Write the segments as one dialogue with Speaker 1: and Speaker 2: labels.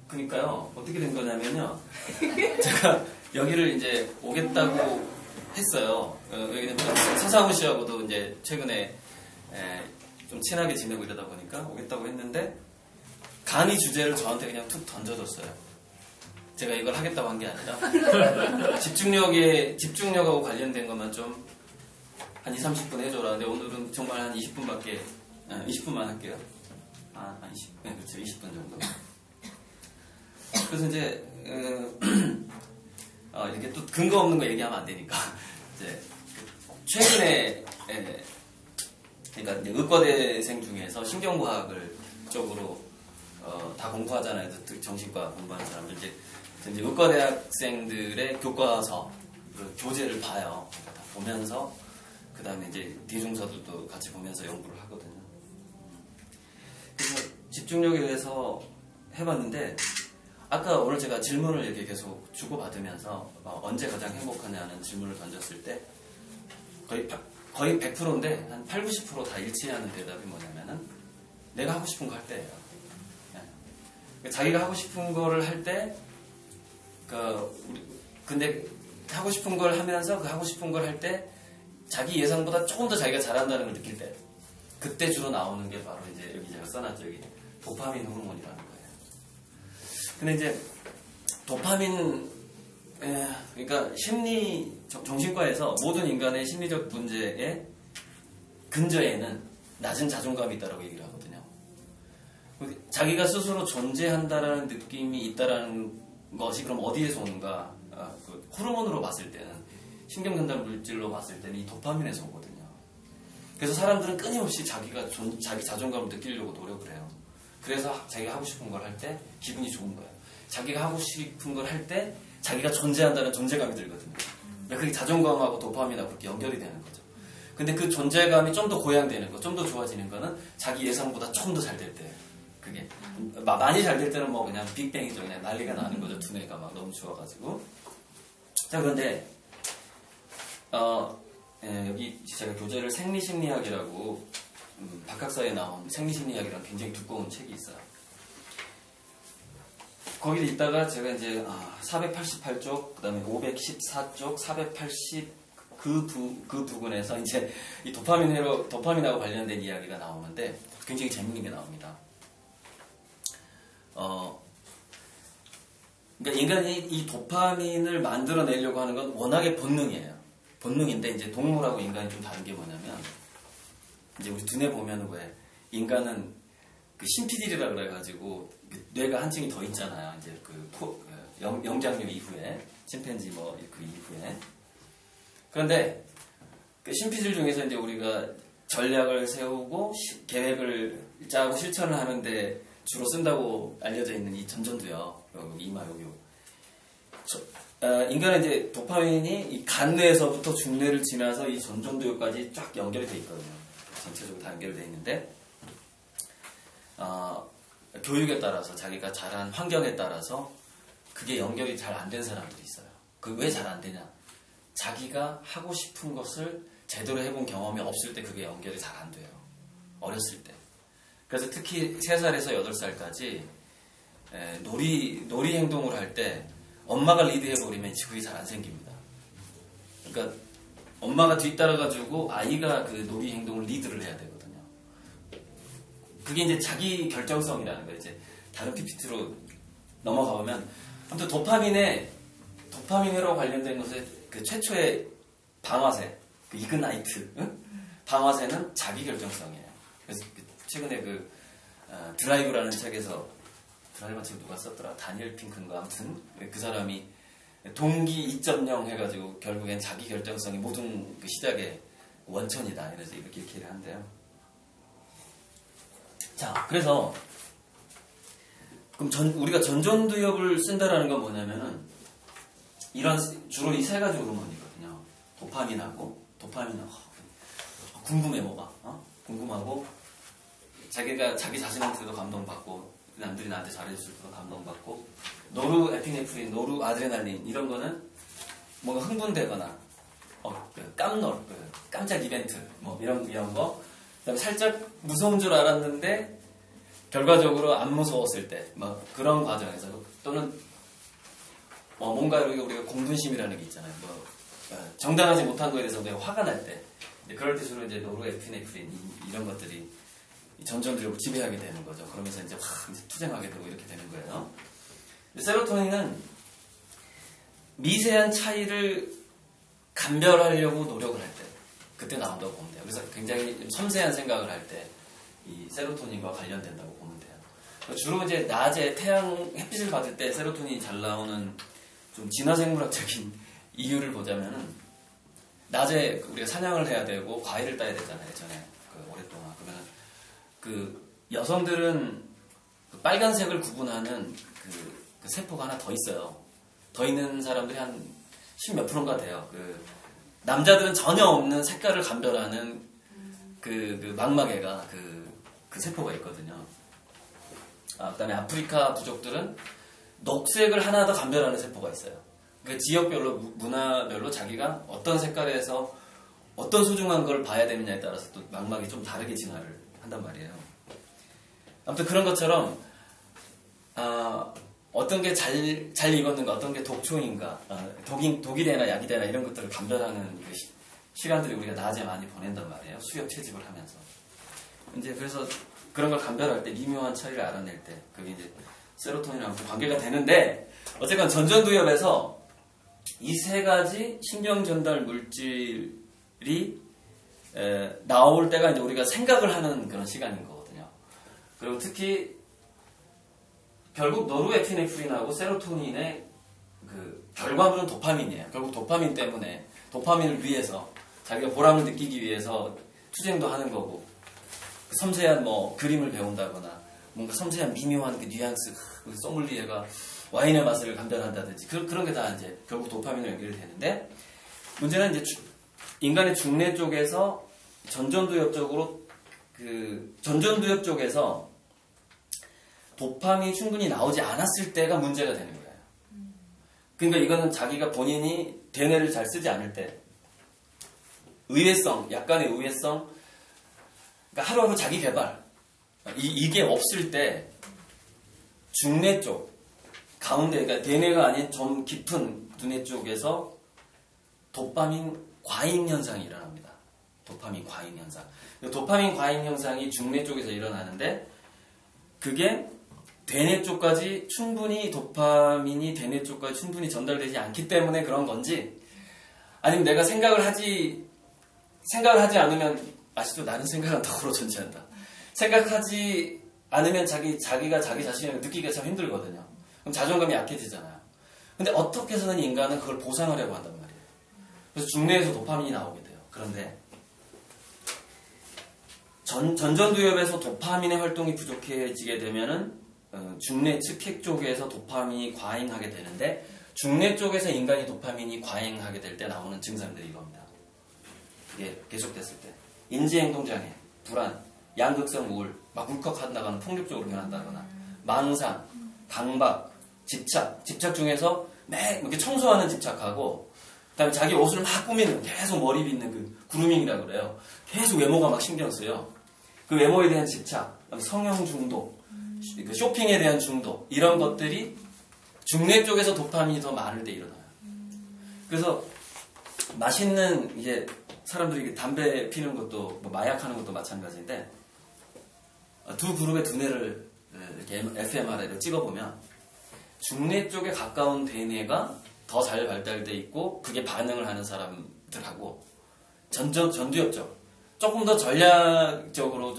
Speaker 1: 그러니까요. 어떻게 된 거냐면요. 제가 여기를 이제 오겠다고 했어요. 왜냐면 서상우 씨하고도 이제 최근에 좀 친하게 지내고 이러다 보니까 오겠다고 했는데 강의 주제를 저한테 그냥 툭 던져줬어요. 제가 이걸 하겠다고 한 게 아니라 집중력하고 관련된 것만 좀 한 20-30분 해줘라. 근데 오늘은 정말 한 20분만 할게요. 20, 네, 그렇죠. 20분 정도. 그래서 이제 이렇게 또 근거 없는 거 얘기하면 안 되니까 이제 최근에 그러니까 이제 의과대생 중에서 신경과학을 쪽으로 다 공부하잖아요. 정신과 공부하는 사람들 이제 의과대학생들의 교과서 그 교재를 봐요. 그러니까 다 보면서 그 다음에 이제 대중서들도 같이 보면서 연구를 하거든요. 그래서 집중력에 대해서 해봤는데 아까 오늘 제가 질문을 이렇게 계속 주고받으면서 언제 가장 행복하냐는 질문을 던졌을 때 거의 100%인데 한 80-90% 다 일치하는 대답이 뭐냐면은 내가 하고 싶은 거 할 때예요. 자기가 하고 싶은 거를 할 때 근데 하고 싶은 걸 하면서 그 하고 싶은 걸 할 때 자기 예상보다 조금 더 자기가 잘한다는 걸 느낄 때 그때 주로 나오는 게 바로 이제 여기 제가 써놨죠. 여기 도파민 호르몬이라는 거예요. 근데 이제 도파민 그러니까 정신과에서 모든 인간의 심리적 문제의 근저에는 낮은 자존감이 있다고 얘기를 하거든요. 자기가 스스로 존재한다라는 느낌이 있다라는 것이 그럼 어디에서 오는가? 그 호르몬으로 봤을 때는 신경전달 물질로 봤을 때는 이 도파민에서 오거든요. 그래서 사람들은 끊임없이 자기 자존감을 느끼려고 노력을 해요. 그래서 자기가 하고 싶은 걸 할 때 기분이 좋은 거예요. 자기가 하고 싶은 걸 할 때 자기가 존재한다는 존재감이 들거든요. 그게 자존감하고 도파민하고 그렇게 연결이 되는 거죠. 근데 그 존재감이 좀 더 고양되는 거, 좀 더 좋아지는 거는 자기 예상보다 좀 더 잘 될 때예요. 그게 많이 잘 될 때는 뭐 그냥 빅뱅이죠. 그냥 난리가 나는 거죠. 두뇌가 막 너무 좋아가지고. 자, 그런데 여기 제가 교재를 생리심리학이라고 박학사에 나온 생리심리학이라는 굉장히 두꺼운 책이 있어요. 거기에 있다가 제가 이제 488쪽, 그 다음에 514쪽, 480 그 부분에서 이제 이 도파민하고 관련된 이야기가 나오는데 굉장히 재밌는 게 나옵니다. 그러니까 인간이 이 도파민을 만들어내려고 하는 건 워낙에 본능이에요. 본능인데 이제 동물하고 인간이 좀 다른 게 뭐냐면 이제 우리 두뇌 보면은 왜 인간은 그 심피딜이라 그래가지고 뇌가 한 층이 더 있잖아요. 이제 영장류 이후에 침팬지 뭐 그 이후에 그런데 그 심피딜 중에서 이제 우리가 전략을 세우고 계획을 짜고 실천을 하는데 주로 쓴다고 알려져 있는 이 전전두요. 이마 여기. 인간은 이제 도파민이 이 간뇌에서부터 중뇌를 지나서 이 전전두엽까지 쫙 연결이 돼 있거든요. 전체적으로 다 연결되어 있는데 교육에 따라서 자기가 자란 환경에 따라서 그게 연결이 잘 안 된 사람들이 있어요. 그 왜 잘 안 되냐? 자기가 하고 싶은 것을 제대로 해본 경험이 없을 때 그게 연결이 잘 안 돼요. 어렸을 때. 그래서 특히 3살에서 8살까지 놀이 행동을 할 때 엄마가 리드해버리면 그게 잘 안 생깁니다. 그러니까 엄마가 뒤따라가지고 아이가 그 놀이 행동을 리드를 해야 되거든요. 그게 이제 자기 결정성이라는 거예요. 이제 다른 PPT로 넘어가 보면 아무튼 도파민으로 관련된 것에 그 최초의 방아쇠, 그 이그나이트, 방아쇠는 자기 결정성이에요. 그래서 최근에 드라이브라는 책에서 드라이브 책 누가 썼더라? 다니엘 핑크인가 아무튼 그 사람이 동기 2.0 해가지고 결국엔 자기 결정성이 모든 그 시작의 원천이다. 그래서 이렇게 얘기를 한대요. 자, 그래서 그럼 우리가 전전두엽을 쓴다라는 건 뭐냐면은 주로 이 3가지 호르몬이거든요. 도파민은 궁금해 뭐가 궁금하고 자기가 자기 자신한테도 감동받고 남들이 나한테 잘해줬을 때도 감동받고 노르에피네프린, 노르아드레날린 이런 거는 뭔가 흥분되거나 깜짝 이벤트 뭐 이런 거 그다음에 살짝 무서운 줄 알았는데 결과적으로 안 무서웠을 때, 뭐 그런 과정에서 또는 뭔가 우리가 공분심이라는 게 있잖아요. 정당하지 못한 거에 대해서 우리가 화가 날 때, 그럴 때 주로 이제 노르에피네프린 이런 것들이 전전두엽을 지배하게 되는 거죠. 그러면서 이제 이제 투쟁하게 되고 이렇게 되는 거예요. 세로토닌은 미세한 차이를 감별하려고 노력을 할 때, 그때 나온다고 보면 돼요. 그래서 굉장히 섬세한 생각을 할 때 이 세로토닌과 관련된다고 보면 돼요. 주로 이제 낮에 햇빛을 받을 때 세로토닌이 잘 나오는 좀 진화생물학적인 이유를 보자면은, 낮에 우리가 사냥을 해야 되고 과일을 따야 되잖아요. 예전에 오랫동안. 그러면 여성들은 빨간색을 구분하는 그 세포가 하나 더 있어요. 더 있는 사람들이 한 10몇 프로인가 돼요. 남자들은 전혀 없는 색깔을 감별하는 망막애가 그 세포가 있거든요. 그다음에 아프리카 부족들은 녹색을 하나 더 감별하는 세포가 있어요. 그 지역별로, 문화별로 자기가 어떤 색깔에서 어떤 소중한 걸 봐야 되느냐에 따라서 또 망막이 좀 다르게 진화를 한단 말이에요. 아무튼 그런 것처럼 어떤 게 잘 익었는가, 어떤 게 독초인가, 독이 되나 약이 되나 이런 것들을 감별하는 시간들이 우리가 낮에 많이 보낸단 말이에요. 수렵 채집을 하면서. 이제 그래서 그런 걸 감별할 때, 미묘한 차이를 알아낼 때, 그게 이제 세로토닌이랑 관계가 되는데, 어쨌건 전전두엽에서 이 세 가지 신경 전달 물질이 나올 때가 이제 우리가 생각을 하는 그런 시간인 거거든요. 그리고 특히 결국 노르에피네프린하고 세로토닌의 결과물은 도파민이에요. 결국 도파민 때문에, 도파민을 위해서 자기가 보람을 느끼기 위해서 투쟁도 하는 거고, 섬세한 그림을 배운다거나 뭔가 섬세한 미묘한 뉘앙스, 소믈리에가 와인의 맛을 감별한다든지 그런 게 다 이제 결국 도파민으로 연결이 되는데, 문제는 이제 인간의 중뇌 쪽에서 전전두엽 쪽에서 도파민이 충분히 나오지 않았을 때가 문제가 되는 거예요. 그러니까 이거는 자기가 본인이 대뇌를 잘 쓰지 않을 때, 약간의 의외성, 그러니까 하루하루 자기 개발, 이게 없을 때 중뇌 쪽 가운데, 그러니까 대뇌가 아닌 좀 깊은 두뇌 쪽에서 도파민 과잉 현상이 일어납니다. 도파민 과잉 현상. 도파민 과잉 현상이 중뇌 쪽에서 일어나는데, 그게 대뇌 쪽까지 도파민이 대뇌 쪽까지 충분히 전달되지 않기 때문에 그런 건지, 아니면 내가 생각을 하지 않으면, 아시죠? 나는 생각은 덕으로 존재한다. 생각하지 않으면 자기가 자기 자신을 느끼기가 참 힘들거든요. 그럼 자존감이 약해지잖아요. 근데 어떻게 해서든 인간은 그걸 보상하려고 한단 말이에요. 그래서 중뇌에서 도파민이 나오게 돼요. 그런데 전전두엽에서 도파민의 활동이 부족해지게 되면은 중뇌 측핵 쪽에서 도파민이 과잉하게 되는데, 중뇌 쪽에서 인간이 도파민이 과잉하게 될 때 나오는 증상들이 이겁니다. 이게 계속됐을 때 인지행동장애, 불안, 양극성 우울, 막 울컥한다거나 폭력적으로 변한다거나, 망상, 강박, 집착 중에서 이렇게 청소하는 집착하고, 그다음에 자기 옷을 막 꾸미는, 계속 머리 빗는 그루밍이라고 그래요. 계속 외모가 막 신경 쓰여. 그 외모에 대한 집착, 성형 중독, 쇼핑에 대한 중독, 이런 것들이 중뇌 쪽에서 도파민이 더 많을 때 일어나요. 그래서 맛있는 이제 사람들이 담배 피는 것도 마약하는 것도 마찬가지인데, 두 그룹의 두뇌를 이렇게 fMRI로 찍어보면 중뇌 쪽에 가까운 대뇌가 더 잘 발달돼 있고, 그게 반응을 하는 사람들하고, 전두엽 쪽 조금 더 전략적으로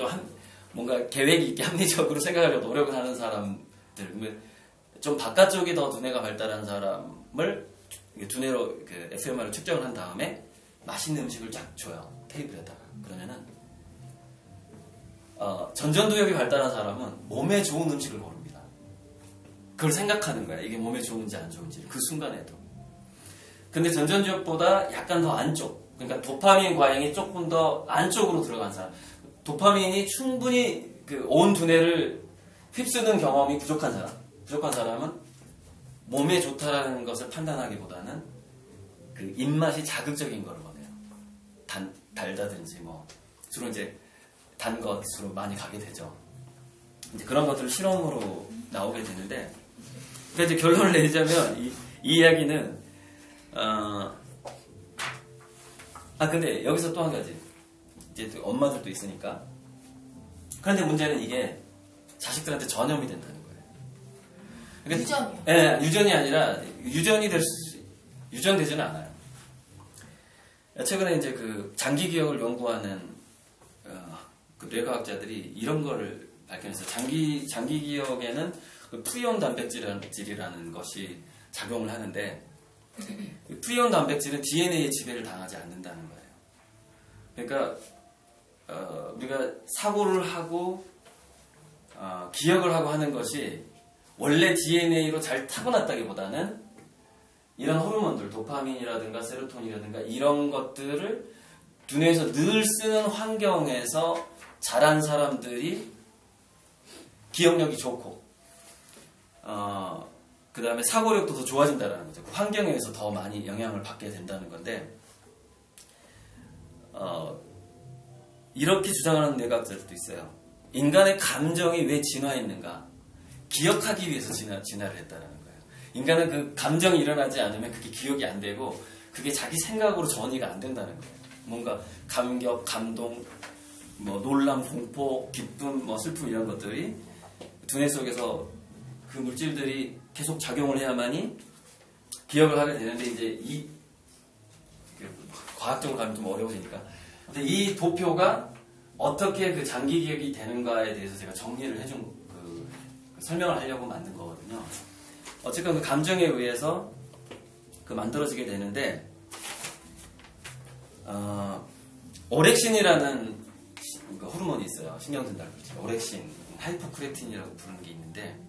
Speaker 1: 뭔가 계획이 있게 합리적으로 생각하려고 노력을 하는 사람들, 좀 바깥쪽이 더 두뇌가 발달한 사람을 두뇌로 fMRI로 측정을 한 다음에 맛있는 음식을 쫙 줘요. 테이블에다가. 그러면은 전전두엽이 발달한 사람은 몸에 좋은 음식을 고릅니다. 그걸 생각하는 거야. 이게 몸에 좋은지 안 좋은지 그 순간에도. 근데 전전두엽보다 약간 더 안쪽, 그러니까 도파민 과잉이 조금 더 안쪽으로 들어간 사람, 도파민이 충분히 온 두뇌를 휩쓰는 경험이 부족한 사람은 몸에 좋다라는 것을 판단하기보다는 입맛이 자극적인 걸 원해요. 달다든지 주로 이제 단 것으로 많이 가게 되죠. 이제 그런 것들을 실험으로 나오게 되는데, 그러니까 이제 결론을 내리자면 이 이야기는 근데 여기서 또 한 가지, 이제 또 엄마들도 있으니까. 그런데 문제는 이게 자식들한테 전염이 된다는 거예요. 그러니까,
Speaker 2: 유전이요?
Speaker 1: 예, 유전이 아니라 유전되지는 않아요. 최근에 이제 그 장기 기억을 연구하는 그 뇌과학자들이 이런 거를 밝혀냈어요. 장기 기억에는 그 프리온 단백질이라는 것이 작용을 하는데, 프리온 단백질은 DNA에 지배를 당하지 않는다는 거예요. 그러니까 우리가 사고를 하고 기억을 하고 하는 것이 원래 DNA로 잘 타고났다기보다는 이런 호르몬들, 도파민이라든가 세로토닌이라든가 이런 것들을 두뇌에서 늘 쓰는 환경에서 자란 사람들이 기억력이 좋고 그 다음에 사고력도 더 좋아진다는 거죠. 그 환경에 의해서 더 많이 영향을 받게 된다는 건데, 이렇게 주장하는 뇌과학자들도 있어요. 인간의 감정이 왜 진화했는가? 기억하기 위해서 진화를 했다는 거예요. 인간은 그 감정이 일어나지 않으면 그게 기억이 안 되고, 그게 자기 생각으로 전이가 안 된다는 거예요. 뭔가 감격, 감동, 뭐 놀람, 공포, 기쁨, 뭐 슬픔 이런 것들이 두뇌 속에서 그 물질들이 계속 작용을 해야만이 기억을 하게 되는데, 이제 과학적으로 가면 좀 어려워지니까. 근데 이 도표가 어떻게 그 장기 기억이 되는가에 대해서 제가 정리를 해준 설명을 하려고 만든 거거든요. 어쨌든 그 감정에 의해서 그 만들어지게 되는데, 오렉신이라는 호르몬이 있어요. 신경전달 물질. 오렉신, 하이포크레틴이라고 부르는 게 있는데,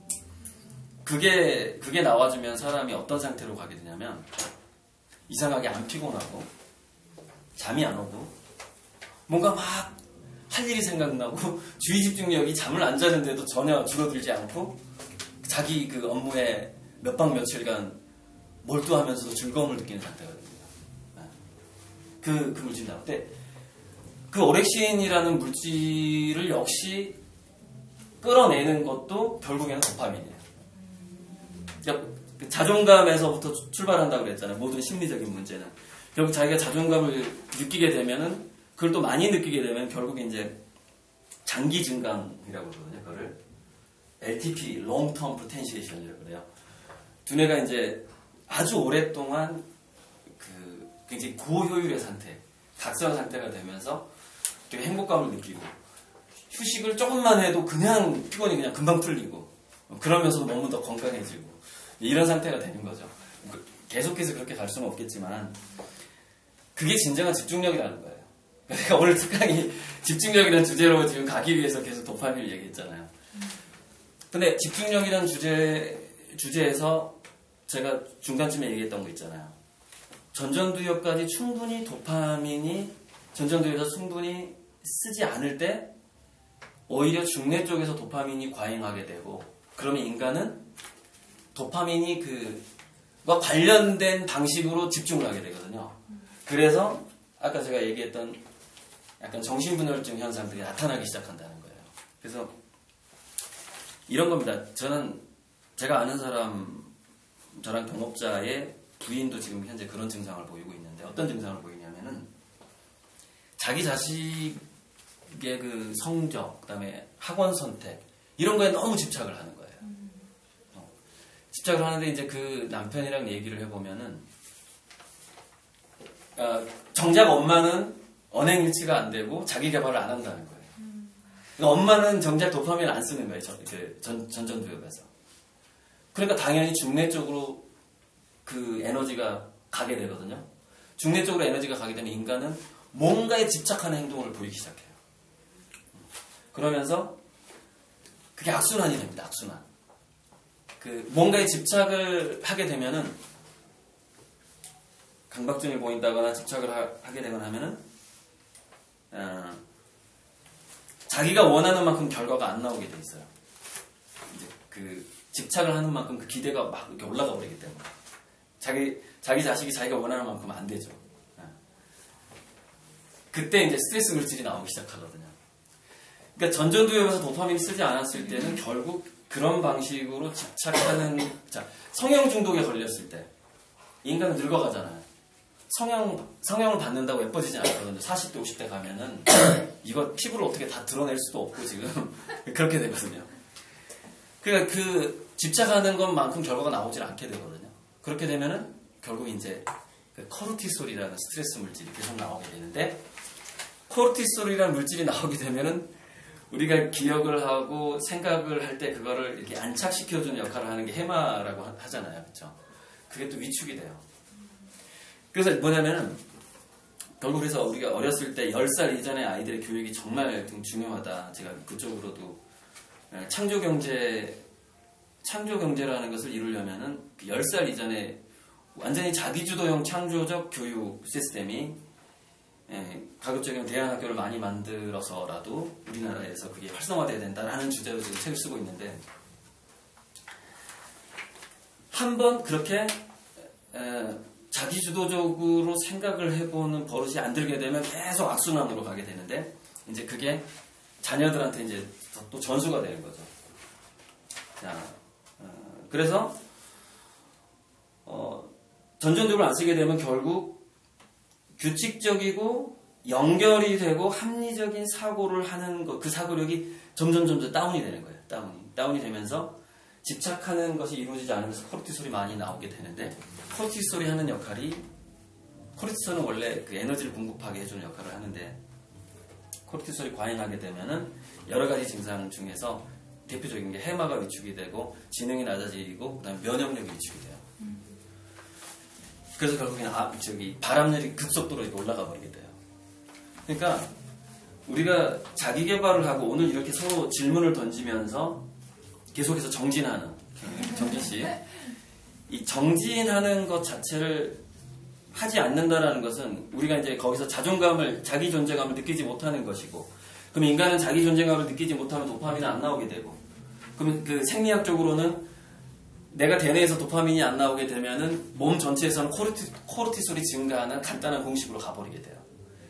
Speaker 1: 그게 나와주면 사람이 어떤 상태로 가게 되냐면, 이상하게 안 피곤하고 잠이 안 오고 뭔가 막 할 일이 생각나고 주의 집중력이 잠을 안 자는데도 전혀 줄어들지 않고 자기 그 업무에 몇 박 며칠간 몰두하면서도 즐거움을 느끼는 상태가 됩니다. 그 물질이 나올 때, 그 오렉신이라는 물질을 역시 끌어내는 것도 결국에는 도파민이에요. 그러니까 자존감에서부터 출발한다고 그랬잖아요. 모든 심리적인 문제는. 결국 자기가 자존감을 느끼게 되면은, 그걸 또 많이 느끼게 되면 결국 이제 장기 증강이라고 그러거든요. 그거를 LTP, Long Term Potentiation이라고 그래요. 두뇌가 이제 아주 오랫동안 그 굉장히 고효율의 상태, 각성 상태가 되면서 되게 행복감을 느끼고, 휴식을 조금만 해도 그냥 피곤이 그냥 금방 풀리고, 그러면서 너무 더 건강해지고, 이런 상태가 되는 거죠. 계속해서 그렇게 갈 수는 없겠지만, 그게 진정한 집중력이라는 거예요. 그러니까 오늘 특강이 집중력이라는 주제로 지금 가기 위해서 계속 도파민을 얘기했잖아요. 근데 집중력이라는 주제에서 제가 중간쯤에 얘기했던 거 있잖아요. 전전두엽까지 충분히 전전두엽에서 충분히 쓰지 않을 때 오히려 중뇌 쪽에서 도파민이 과잉하게 되고, 그러면 인간은 도파민이 그와 관련된 방식으로 집중을 하게 되거든요. 그래서 아까 제가 얘기했던 약간 정신분열증 현상들이 나타나기 시작한다는 거예요. 그래서 이런 겁니다. 제가 아는 사람, 저랑 동업자의 부인도 지금 현재 그런 증상을 보이고 있는데, 어떤 증상을 보이냐면은 자기 자식의 그 성적, 그다음에 학원 선택 이런 거에 너무 집착을 하는 거예요. 집착을 하는데, 이제 그 남편이랑 얘기를 해보면은 정작 엄마는 언행일치가 안 되고 자기 개발을 안 한다는 거예요. 그러니까 엄마는 정작 도파민을 안 쓰는 거예요. 전전두엽에서. 그러니까 당연히 중뇌 쪽으로 그 에너지가 가게 되거든요. 중뇌 쪽으로 에너지가 가게 되면 인간은 뭔가에 집착하는 행동을 보이기 시작해요. 그러면서 그게 악순환이 됩니다. 악순환. 뭔가에 집착을 하게 되면은, 강박증이 보인다거나 집착을 하게 되거나 하면은 자기가 원하는 만큼 결과가 안 나오게 돼 있어요. 이제 그 집착을 하는 만큼 그 기대가 막 이렇게 올라가 버리기 때문에 자기 자식이 자기가 원하는 만큼 안 되죠. 그때 이제 스트레스 물질이 나오기 시작하거든요. 그러니까 전전두엽에서 도파민이 쓰지 않았을 때는 결국 그런 방식으로 집착하는, 자, 성형 중독에 걸렸을 때 인간은 늙어가잖아요. 성형을 받는다고 예뻐지지 않거든요. 40대, 50대 가면은 이거 피부를 어떻게 다 드러낼 수도 없고 지금 그렇게 되거든요. 그러니까 그 집착하는 것만큼 결과가 나오질 않게 되거든요. 그렇게 되면은 결국 이제 그 코르티솔이라는 스트레스 물질이 계속 나오게 되는데, 코르티솔이라는 물질이 나오게 되면은 우리가 기억을 하고 생각을 할 때 그거를 이렇게 안착시켜주는 역할을 하는 게 해마라고 하잖아요. 그렇죠? 그게 또 위축이 돼요. 그래서 뭐냐면은 결국 그래서 우리가 어렸을 때 10살 이전의 아이들의 교육이 정말 중요하다. 제가 그쪽으로도 창조경제라는 것을 이루려면은 10살 이전에 완전히 자기주도형 창조적 교육 시스템이 가급적이면 대안학교를 많이 만들어서라도 우리나라에서 그게 활성화돼야 된다라는 주제로 지금 책을 쓰고 있는데, 한번 그렇게 자기주도적으로 생각을 해보는 버릇이 안 들게 되면 계속 악순환으로 가게 되는데, 이제 그게 자녀들한테 이제 또 전수가 되는 거죠. 자, 그래서 전전두엽을 안 쓰게 되면 결국 규칙적이고 연결이 되고 합리적인 사고를 하는 것, 그 사고력이 점점 다운이 되는 거예요. 다운이 되면서 집착하는 것이 이루어지지 않으면서 코르티솔이 많이 나오게 되는데, 코르티솔이 하는 역할이, 코르티솔은 원래 그 에너지를 공급하게 해주는 역할을 하는데, 코르티솔이 과잉하게 되면은 여러 가지 증상 중에서 대표적인 게 해마가 위축이 되고 지능이 낮아지고 그다음에 면역력이 위축이 돼요. 그래서 결국에는 바람열이 급속도로 이렇게 올라가 버리게 돼요. 그러니까 우리가 자기 개발을 하고 오늘 이렇게 서로 질문을 던지면서 계속해서 정진하는, 정진씨, 이 정진하는 것 자체를 하지 않는다라는 것은 우리가 이제 거기서 자기 존재감을 느끼지 못하는 것이고, 그럼 인간은 자기 존재감을 느끼지 못하면 도파민은 안 나오게 되고, 그러면 그 생리학적으로는 내가 대뇌에서 도파민이 안 나오게 되면은 몸 전체에서는 코르티솔이 증가하는 간단한 공식으로 가버리게 돼요.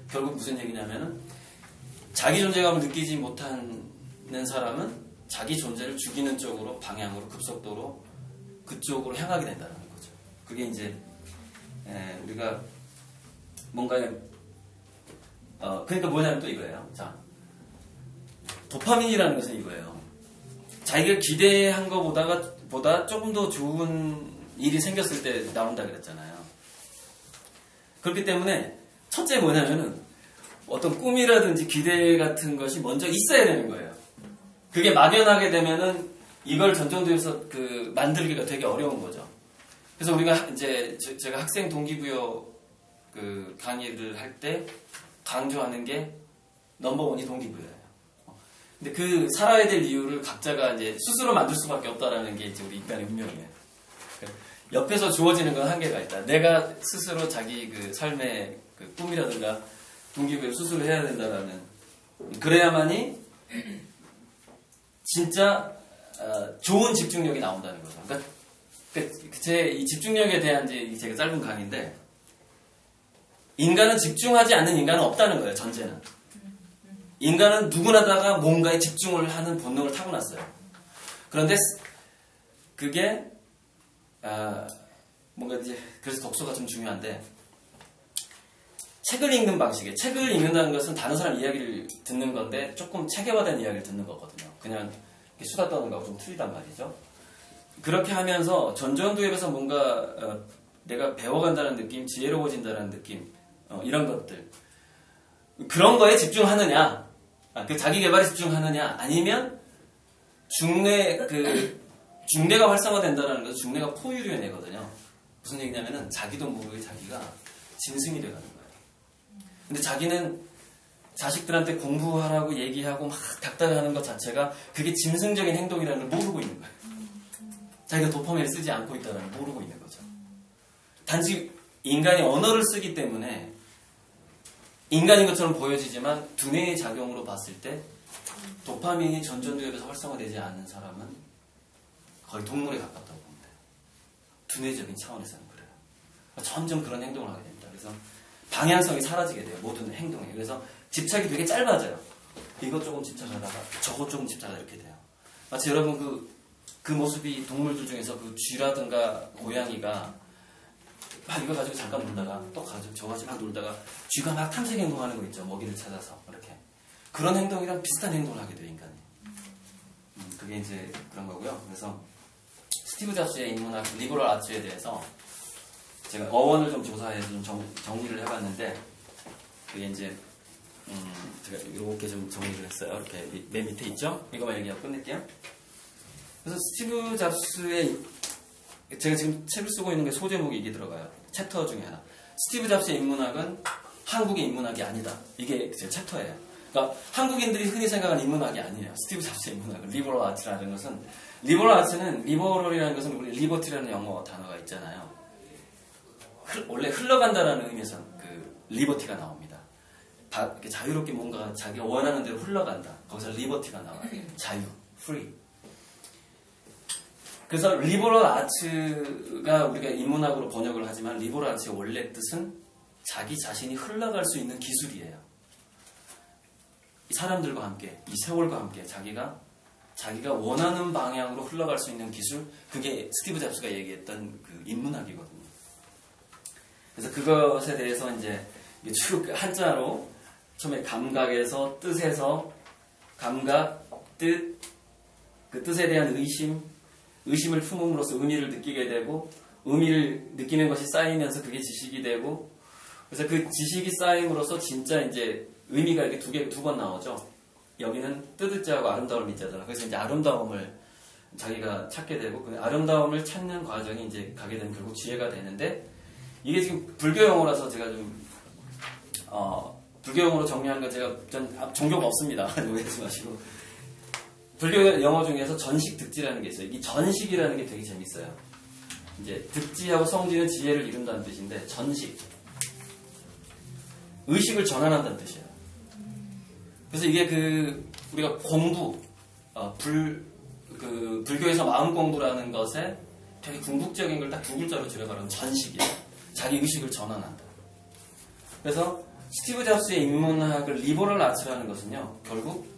Speaker 1: 결국 무슨 얘기냐면은 자기 존재감을 느끼지 못하는 사람은 자기 존재를 죽이는 쪽으로, 방향으로, 급속도로 그쪽으로 향하게 된다는 거죠. 그게 이제 우리가 뭔가 그러니까 뭐냐면 또 이거예요. 자, 도파민이라는 것은 이거예요. 자기가 기대한 것보다 조금 더 좋은 일이 생겼을 때 나온다 그랬잖아요. 그렇기 때문에 첫째 뭐냐면은 어떤 꿈이라든지 기대 같은 것이 먼저 있어야 되는 거예요. 그게 막연하게 되면은 이걸 전전두엽에서 만들기가 되게 어려운 거죠. 그래서 우리가 이제 제가 학생 동기부여 강의를 할 때 강조하는 게 넘버원이 동기부여예요. 근데 그 살아야 될 이유를 각자가 이제 스스로 만들 수밖에 없다라는 게 이제 우리 인간의 운명이에요. 옆에서 주어지는 건 한계가 있다. 내가 스스로 자기 삶의 꿈이라든가 동기부여를 스스로 해야 된다라는, 그래야만이 진짜 좋은 집중력이 나온다는 거죠. 그러니까 제 이 집중력에 대한 제가 짧은 강의인데, 인간은 집중하지 않는 인간은 없다는 거예요. 전제는. 인간은 누구나다가 뭔가에 집중을 하는 본능을 타고났어요. 그런데 그게 뭔가 이제 그래서 독서가 좀 중요한데, 책을 읽는 방식에, 책을 읽는다는 것은 다른 사람 이야기를 듣는 건데 조금 체계화된 이야기를 듣는 거거든요. 그냥 수다 떠는 거하고 좀 틀리단 말이죠. 그렇게 하면서 전전두엽에서 뭔가 내가 배워간다는 느낌, 지혜로워진다는 느낌, 이런 것들, 그런 거에 집중하느냐, 그 자기 개발에 집중하느냐, 아니면 중뇌가 활성화된다는 것은 중뇌가 포유류의 뇌거든요. 무슨 얘기냐면은 자기도 모르게 자기가 짐승이 돼가는 거예요. 근데 자기는 자식들한테 공부하라고 얘기하고 막 닥달하는 것 자체가 그게 짐승적인 행동이라는 걸 모르고 있는 거예요. 자기가 도파민을 쓰지 않고 있다는 걸 모르고 있는 거죠. 단지 인간이 언어를 쓰기 때문에 인간인 것처럼 보여지지만 두뇌의 작용으로 봤을 때 도파민이 전전두엽에서 활성화되지 않는 사람은 거의 동물에 가깝다고 봅니다. 두뇌적인 차원에서는 그래요. 점점 그런 행동을 하게 됩니다. 그래서 방향성이 사라지게 돼요. 모든 행동에. 그래서 집착이 되게 짧아져요. 이것 조금 집착하다가 저것 조금 집착하다 이렇게 돼요. 마치 여러분 그 모습이 동물들 중에서 그 쥐라든가 고양이가 막 이거 가지고 잠깐 놀다가 또 가지고 저거 가지고 막 놀다가 쥐가 막 탐색 행동하는 거 있죠. 먹이를 찾아서 이렇게 그런 행동이랑 비슷한 행동을 하게 돼요, 인간이. 그게 이제 그런 거고요. 그래서 스티브 잡스의 인문학 리버럴 아츠에 대해서 제가 어원을 좀 조사해서 좀 정리를 해봤는데 그게 이제 제가 이렇게 좀 정리를 했어요. 이렇게 맨 밑에 있죠? 이거만 얘기하고 끝낼게요. 그래서 스티브 잡스의 제가 지금 책을 쓰고 있는 게 소제목이 이게 들어가요. 챕터 중에 하나. 스티브 잡스의 인문학은 한국의 인문학이 아니다. 이게 제 챕터예요. 그러니까 한국인들이 흔히 생각하는 인문학이 아니에요. 스티브 잡스의 인문학은 리버럴 아트라는 것은 리버럴 아트는 리버럴이라는 것은 우리 리버티라는 영어 단어가 있잖아요. 원래 흘러간다라는 의미에서 그 리버티가 나옵니다. 자유롭게 뭔가 자기가 원하는 대로 흘러간다. 거기서 리버티가 나와요. 자유, free. 그래서 리버럴 아트가 우리가 인문학으로 번역을 하지만 리버럴 아트의 원래 뜻은 자기 자신이 흘러갈 수 있는 기술이에요. 이 사람들과 함께, 이 세월과 함께 자기가 원하는 방향으로 흘러갈 수 있는 기술, 그게 스티브 잡스가 얘기했던 그 인문학이거든요. 그래서 그것에 대해서 이제 쭉 한자로 처음에 감각에서 뜻에서 감각, 뜻, 그 뜻에 대한 의심을 품음으로써 의미를 느끼게 되고 의미를 느끼는 것이 쌓이면서 그게 지식이 되고 그래서 그 지식이 쌓임으로써 진짜 이제 의미가 이렇게 두 번 나오죠. 여기는 뜨뜻자하고 아름다움을 믿자잖아. 그래서 이제 아름다움을 자기가 찾게 되고 그 아름다움을 찾는 과정이 이제 가게 되면 결국 지혜가 되는데 이게 지금 불교 용어라서 제가 좀 불교 용어로 정리하는 건 제가 전 종교가 없습니다. 오해하지 마시고 불교 영어 중에서 전식 득지라는 게 있어요. 이 전식이라는 게 되게 재밌어요. 이제 득지하고 성지는 지혜를 이룬다는 뜻인데 전식 의식을 전환한다는 뜻이에요. 그래서 이게 우리가 공부 불교에서 마음 공부라는 것에 되게 궁극적인 걸 딱 두 글자로 줄여가면 전식이에요. 자기 의식을 전환한다. 그래서 스티브 잡스의 인문학을 리버럴 아트라는 것은요, 결국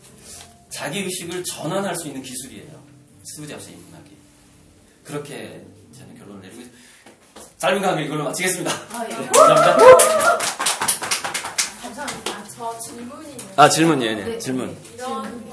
Speaker 1: 자기 의식을 전환할 수 있는 기술이에요. 스티브 잡스의 인문학이. 그렇게 저는 결론을 내리고 짧은 강의 이걸로 마치겠습니다.
Speaker 2: 예.
Speaker 1: 네, 감사합니다.
Speaker 2: 감사합니다. 저 질문이 있는데.
Speaker 1: 질문이에요. 네, 질문.
Speaker 2: 이런